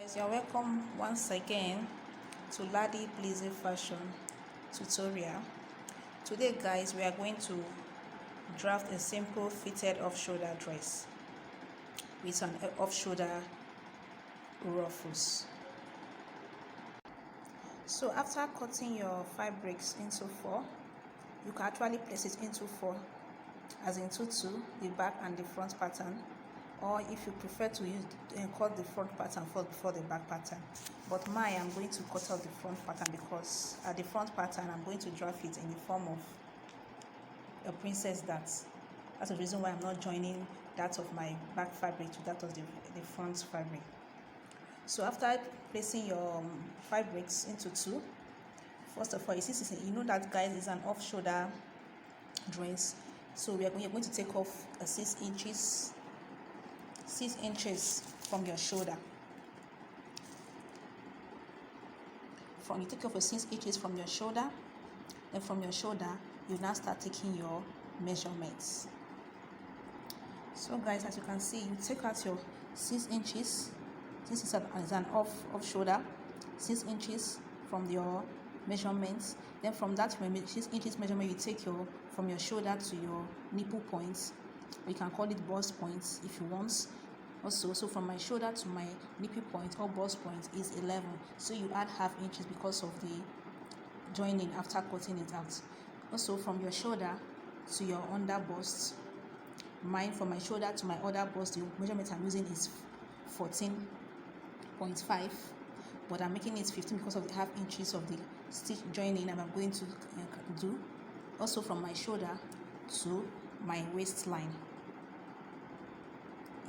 Guys, you're welcome once again to Ladi Pleasing Fashion tutorial. Today guys, we are going to draft a simple fitted off-shoulder dress with an off-shoulder ruffles. So after cutting your fabrics into four, you can actually place it into four, as in two, the back and the front pattern, or if you prefer to use cut the front pattern first before the back pattern. But I'm going to cut out the front pattern because at the front pattern I'm going to draft it in the form of a princess dart. That's the reason why I'm not joining that of my back fabric to that of the front fabric. So after placing your fabrics into two, first of all, you know that guys is an off-shoulder dress, so you're going to take off a 6 inches from your shoulder. You take off a 6 inches from your shoulder. Then from your shoulder, you now start taking your measurements. So guys, as you can see, you take out your 6 inches. This is an off shoulder, 6 inches from your measurements. Then from that 6 inches measurement, you take from your shoulder to your nipple points. You can call it bust points if you want. Also, so from my shoulder to my nipple point or bust point is 11. So you add half inches because of the joining after cutting it out. Also, from your shoulder to your under bust, from my shoulder to my other bust, the measurement I'm using is 14.5, but I'm making it 15 because of the half inches of the stitch joining I'm going to do. Also, from my shoulder to my waistline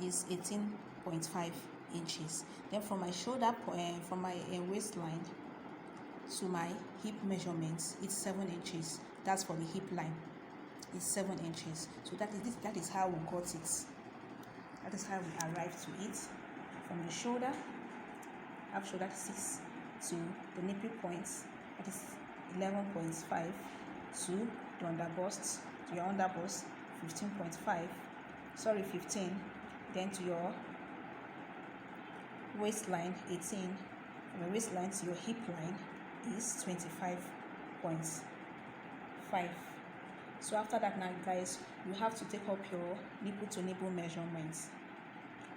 is 18.5 inches. Then from my shoulder, from my waistline to my hip measurements, it's 7 inches. That's for the hip line. It's 7 inches. So that is how we got it. That is how we arrived to it. From the shoulder, half shoulder 6 to the nipple points, that is 11.5, to the under bust, to your under bust 15. Then to your waistline 18. From your waistline to your hip line is 25.5. So after that now guys, you have to take up your nipple to nipple measurements.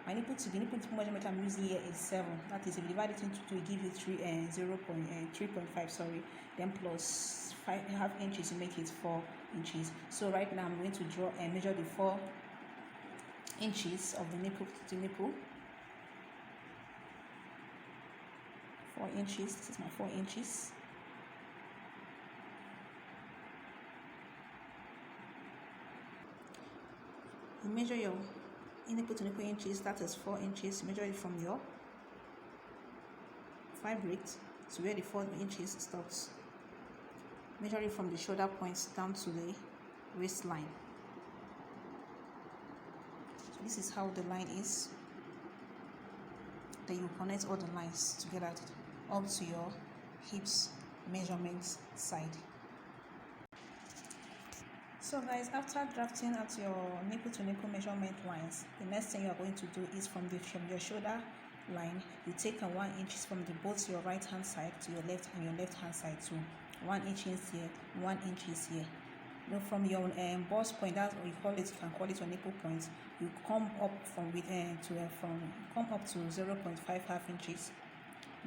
My nipple to nipple measurement I'm using here is 7. That is, if you divide it into 2, it gives you 3.5, sorry. Then plus 5.5 inches, you make it 4 inches. So right now I'm going to draw and measure the 4 inches of the nipple to nipple. 4 inches. This is my 4 inches. You measure your nipple to nipple inches. That is 4 inches. Measure it from your fabric to where the 4 inches stops. Measure it from the shoulder points down to the waistline. So this is how the line is. Then you connect all the lines together up to your hips measurements side. So guys, after drafting out your nipple to nipple measurement lines, the next thing you are going to do is from your shoulder line, you take 1 inch from both your right hand side to your left and your left hand side too. 1 inch is here, 1 inch is here. Then from your bust point, that's what you call it. You can call it your nipple point. You come up come up to 0.5 half inches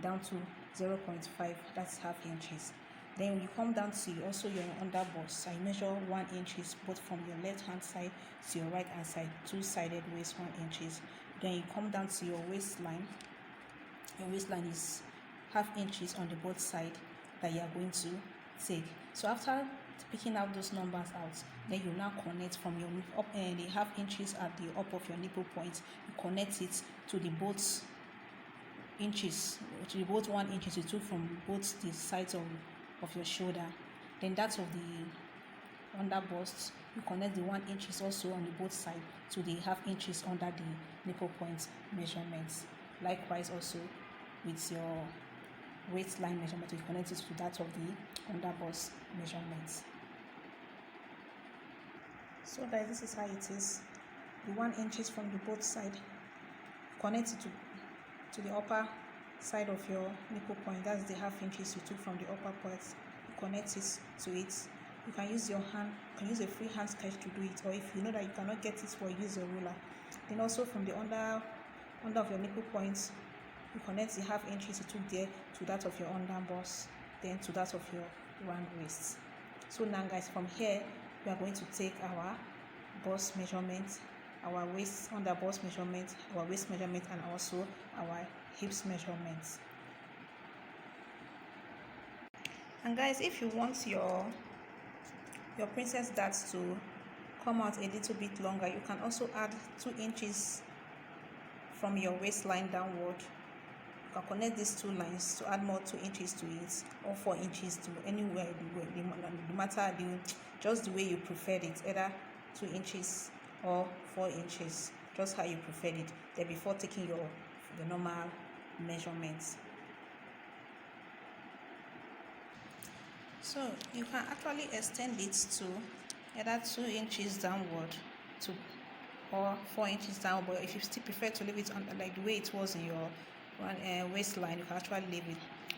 down to 0.5. That's half inches. Then you come down to also your under bust. I measure 1 inches both from your left hand side to your right hand side, two-sided waist 1 inches. Then you come down to your waistline. Your waistline is half inches on the both side that you are going to take. So after picking out those numbers out, then you now connect from your the half inches at the up of your nipple point. You connect it to the both inches, to the both 1 inches you took from both the sides of your shoulder. Then that of the under bust, you connect the 1 inches also on the both sides to the half inches under the nipple point measurements. Likewise also with your waistline measurement, you connect it to that of the under bust measurements. So guys, this is how it is. The 1 inches from the both side, connect it to the upper side of your nipple point, that's the half inches you took from the upper part, you connect it to it. You can use your hand, you can use a free hand sketch to do it, or if you know that you cannot get it, well, use a ruler. Then also from the under of your nipple point, you connect the half inches you took there to that of your under bust, then to that of your round waist. So now guys, from here we are going to take our bust measurement, our waist under bust measurement, our waist measurement, and also our hips measurements. And guys, if you want your princess darts to come out a little bit longer, you can also add 2 inches from your waistline downward. You can connect these 2 lines to add more 2 inches to it, or 4 inches to anywhere, no matter just the way you preferred it, either 2 inches or 4 inches, just how you preferred it, then before taking the normal measurements. So you can actually extend it to either 2 inches downward to or 4 inches down, but if you still prefer to leave it on like the way it was in your waistline, you can actually leave it.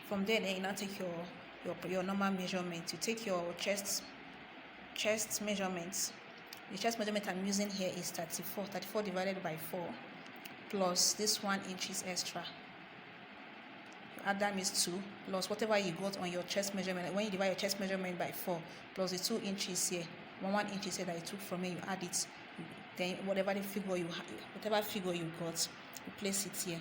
From there, then you now take your normal measurement. You take your chest measurements. The chest measurement I'm using here is 34 divided by 4 plus this 1 inches extra. You add that means 2 plus whatever you got on your chest measurement. When you divide your chest measurement by 4 plus the 2 inches here, 1 inches here that you took from here, you add it. Then whatever figure you got, you place it here.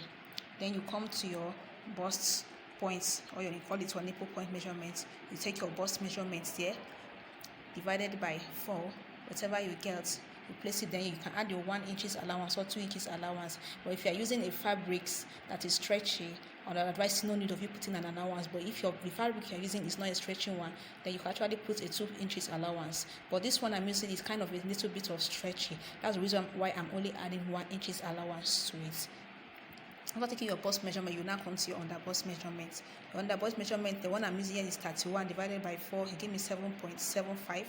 Then you come to your bust points, or you call it your nipple point measurement. You take your bust measurement here, divided by 4, whatever you get, you place it. Then you can add your 1 inches allowance or 2 inches allowance. But if you are using a fabrics that is stretchy, I would advise no need of you putting an allowance. But if the fabric you're using is not a stretching one, then you can actually put a 2 inches allowance. But this one I'm using is kind of a little bit of stretchy. That's the reason why I'm only adding 1 inches allowance to it. After taking your bust measurement, you now come to your under bust measurement. Your under bust measurement, the one I'm using here is 31 divided by 4. It gave me 7.75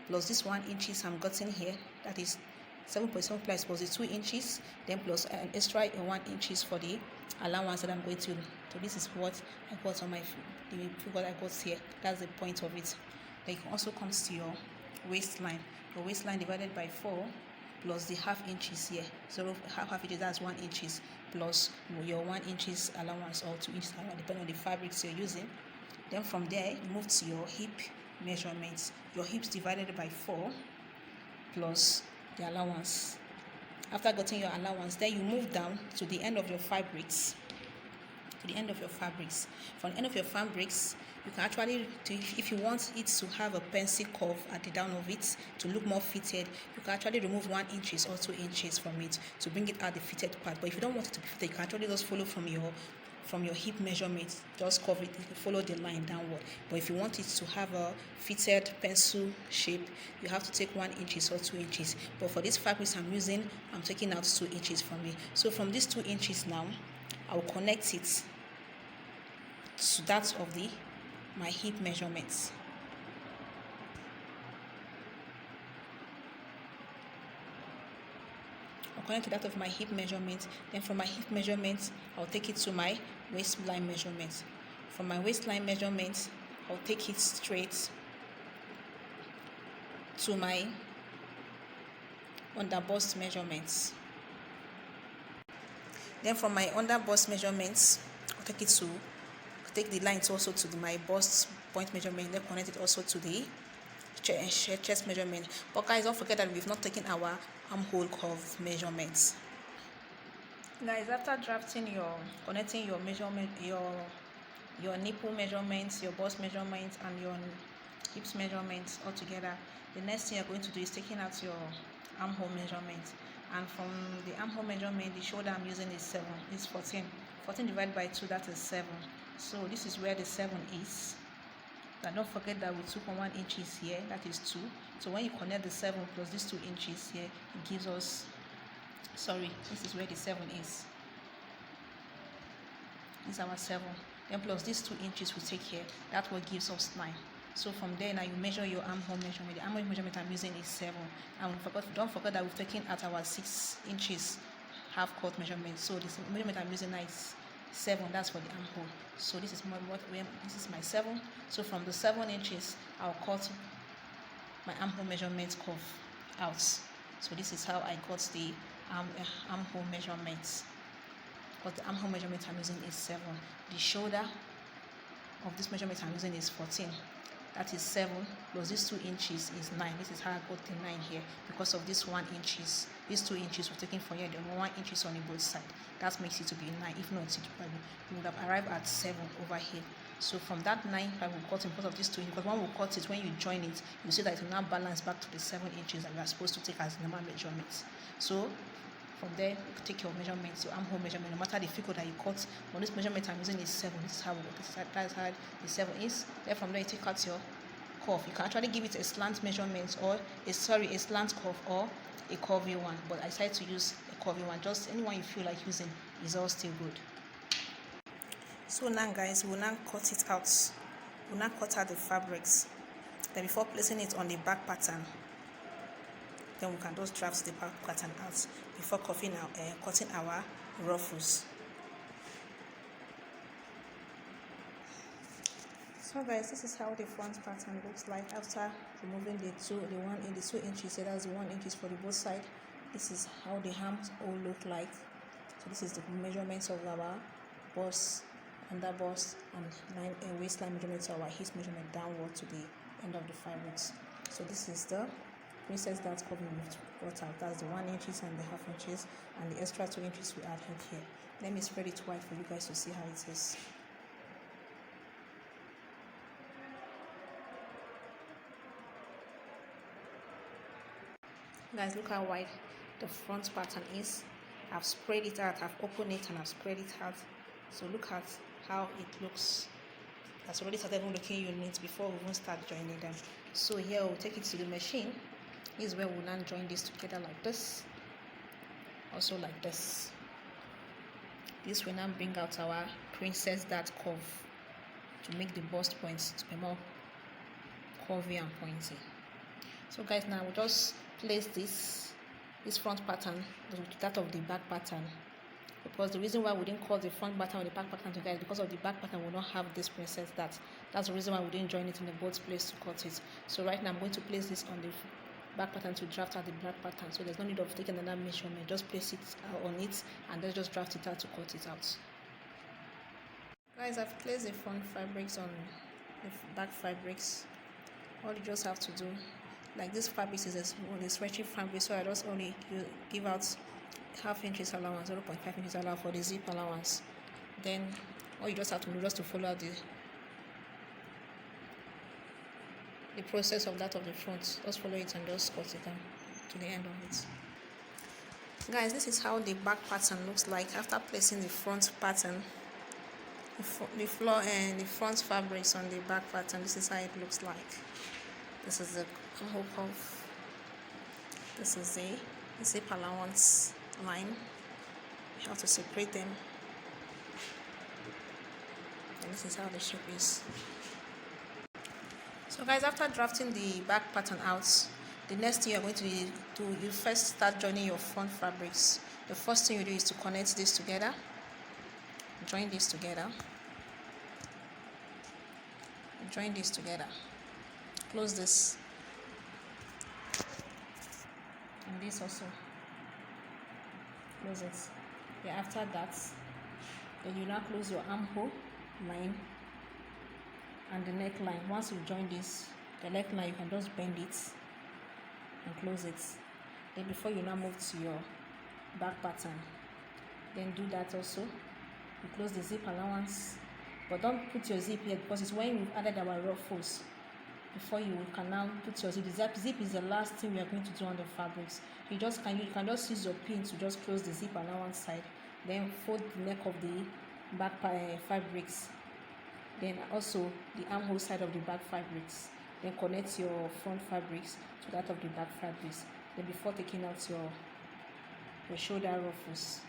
plus this 1 inches I'm getting here. That is 7.75 plus the 2 inches, then plus an extra 1 inches for the allowance that I'm going to. So this is what I got on the figure I got here. That's the point of it. Then you can also come to your waistline. Your waistline divided by 4 plus the half inches here. So half inches, that's 1 inches plus your 1 inches allowance or 2 inches allowance, depending on the fabrics you're using. Then from there, you move to your hip measurements. Your hips divided by 4 plus the allowance. After getting your allowance, then you move down to the end of your fabrics. From the end of your fabrics, you can actually, if you want it to have a pencil curve at the down of it to look more fitted, you can actually remove 1 inches or 2 inches from it to bring it out the fitted part. But if you don't want it to be fitted, you can actually just follow from your hip measurement, just curve it, follow the line downward. But if you want it to have a fitted pencil shape, you have to take 1 inches or 2 inches. But for this fabrics I'm using, I'm taking out 2 inches from it. So from these 2 inches now, I'll connect it to that of my hip measurements. I'll connect to that of my hip measurement. Then from my hip measurement, I'll take it to my waistline measurement. From my waistline measurement, I'll take it straight to my under bust measurements. Then from my under bust measurements, I'll take the lines also to my bust point measurement, then connect it also to the chest measurement. But guys, don't forget that we've not taken our armhole curve measurements. Guys, after connecting your measurement, your nipple measurements, your bust measurements, and your hips measurements all together, the next thing you're going to do is taking out your armhole measurement. And from the armhole measurement, the shoulder I'm using is 14. 14 divided by 2, that is 7. So this is where the 7 is. But don't forget that we took 1 inches here, that is 2. So when you connect the 7 plus these 2 inches here, it gives us, this is where the 7 is. This is our 7. Then plus these 2 inches we take here, that's what gives us 9. So from there now you measure your armhole measurement. The armhole measurement I'm using is 7. And don't forget that we've taken out our 6 inches half cut measurement. So the measurement I'm using now is 7, that's for the armhole. So this is my 7. So from the 7 inches, I'll cut my armhole measurement curve out. So this is how I got the armhole measurements. But the armhole measurement I'm using is 7. The shoulder of this measurement I'm using is 14. That is 7 plus these 2 inches is 9. This is how I got the 9 here because of this 1 inches. These 2 inches we're taking for here, the 1 inches on the both side. That makes it to be 9. If not, we would have arrived at 7 over here. So from that 9 I will cut in because of these 2 inches. Because when we cut it, when you join it, you see that it will now balance back to the 7 inches that you are supposed to take as normal measurements. So from there, you take your measurements, your armhole measurement, no matter the figure that you cut. But this measurement I'm using is 7. This is how we work. That's how the 7 is. Then from there, you take out your curve. You can actually give it a slant measurement or a slant curve or a curvy one. But I decided to use a curvy one. Just anyone you feel like using is all still good. So now, guys, we'll now cut it out. We'll now cut out the fabrics. Then before placing it on the back pattern, then we can just draft the back pattern out before cutting our ruffles. So guys, this is how the front pattern looks like after removing the 2 inches. So that's the 1 inches for the both side. This is how the arms all look like. So this is the measurements of our bust, under bust, and waistline measurements of our hip measurement downward to the end of the fabrics. So this is the princess dart covering we've brought out. That's the 1 inches and the half inches, and the extra 2 inches we added here. Let me spread it wide for you guys to see how it is. Guys, look how wide the front pattern is. I've spread it out, I've opened it, and I've spread it out. So look at how it looks. That's already started looking unique before we even start joining them. So here we'll take it to the machine. This is where we'll now join this together like this, also like this. This will now bring out our princess dart curve to make the bust points to be more curvy and pointy. So guys, now we'll just place this front pattern to that of the back pattern, because the reason why we didn't cut the front pattern with the back pattern together is because of the back pattern will not have this princess dart. That's the reason why we didn't join it in the both place to cut it. So right now I'm going to place this on the back pattern to draft out the black pattern. So there's no need of taking another measurement. Just place it on it and then just draft it out to cut it out. Guys, I've placed the front fabrics on the back fabrics. All you just have to do, like this fabric is a stretchy fabric, so I just only give out half inches allowance, 0.5 inches allowance for the zip allowance. Then all you just have to do just to follow the process of that of the front. Just follow it and just cut it down to the end of it. Guys, this is how the back pattern looks like after placing the front pattern, the floor and the front fabrics on the back pattern. This is how it looks like. This is the armhole curve. This is the zip allowance line. You have to separate them, and this is how the shape is. So guys, after drafting the back pattern out, the next thing you're going to do, you first start joining your front fabrics. The first thing you do is to connect this together, join this together, join this together, close this, and this also, close it. Then after that, then you now close your armhole line and the neckline. Once you join this, the neckline, you can just bend it and close it. Then before you now move to your back pattern, then do that also. You close the zip allowance, but don't put your zip here because it's when we've added our ruffles. Before you can now put your zip. The zip is the last thing we are going to do on the fabrics. You can just use your pin to just close the zip allowance side. Then fold the neck of the back fabrics. Then also the armhole side of the back fabrics. Then connect your front fabrics to that of the back fabrics. Then before taking out your shoulder ruffles.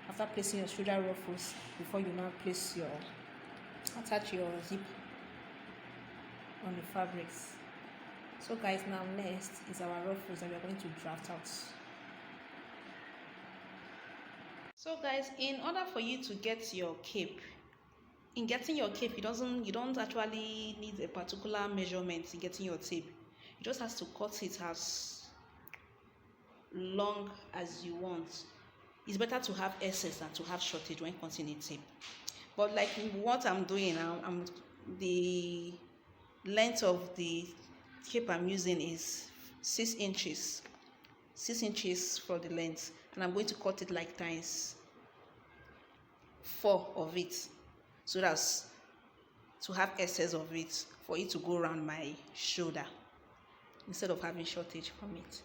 After placing your shoulder ruffles, before you now attach your zip on the fabrics. So guys, now next is our ruffles that we are going to draft out. So guys, in order for you to get your cape, in getting your cape, you don't actually need a particular measurement in getting your tape. You just have to cut it as long as you want. It's better to have excess than to have shortage when cutting a tape. But like what I'm doing now, the length of the cape I'm using is 6 inches. 6 inches for the length, and I'm going to cut it like times 4 of it, so that's to have excess of it for it to go around my shoulder instead of having shortage from it.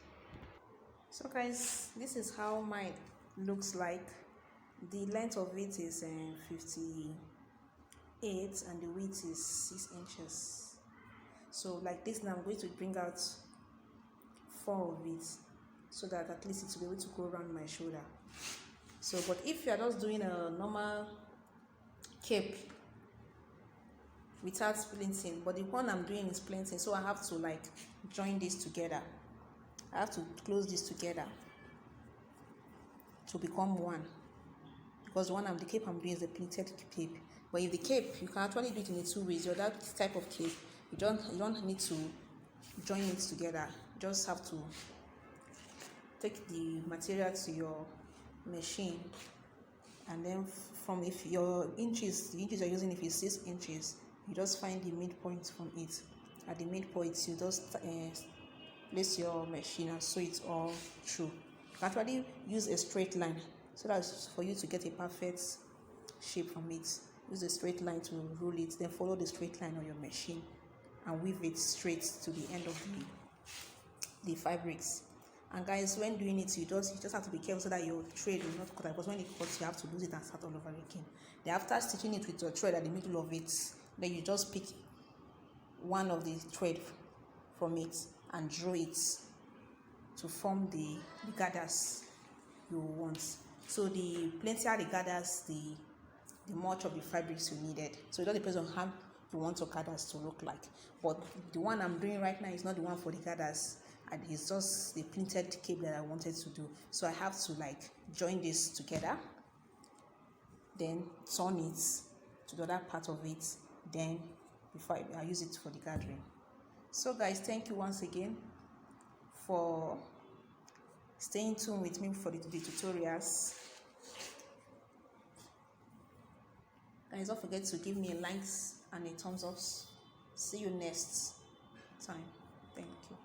So guys, this is how mine looks like. The length of it is 58 and the width is 6 inches. So like this, now I'm going to bring out 4 of it so that at least it will be able to go around my shoulder. So, but if you are just doing a normal cape without splinting, but the one I'm doing is splinting, so I have to like join this together. I have to close this together to become one, because the cape I'm doing is a pleated cape. But if the cape, you can actually do it in 2 ways. Or that type of cape, you don't need to join it together. You just have to take the material to your machine, and then from, if your the inches you're using, if it's 6 inches, you just find the midpoint from it. At the midpoint, you just place your machine and sew it all through. You can actually use a straight line, so that's for you to get a perfect shape from it. Use a straight line to roll it, then follow the straight line on your machine and weave it straight to the end of the fabrics. And guys, when doing it, you just have to be careful so that your thread will not cut, because when it cuts, you have to lose it and start all over again. Then after stitching it with your thread at the middle of it, then you just pick one of the thread from it and draw it to form the gathers you want. So the plentier the gathers, the much of the fabrics you needed. So it all depends on how you want your gathers to look like. But the one I'm doing right now is not the one for the gathers, and it's just the printed cape that I wanted to do. So I have to like join this together, then turn it to the other part of it, then before I use it for the gathering. So guys, thank you once again for staying tuned with me for the tutorials. Guys, don't forget to give me a likes and a thumbs up. See you next time. Thank you.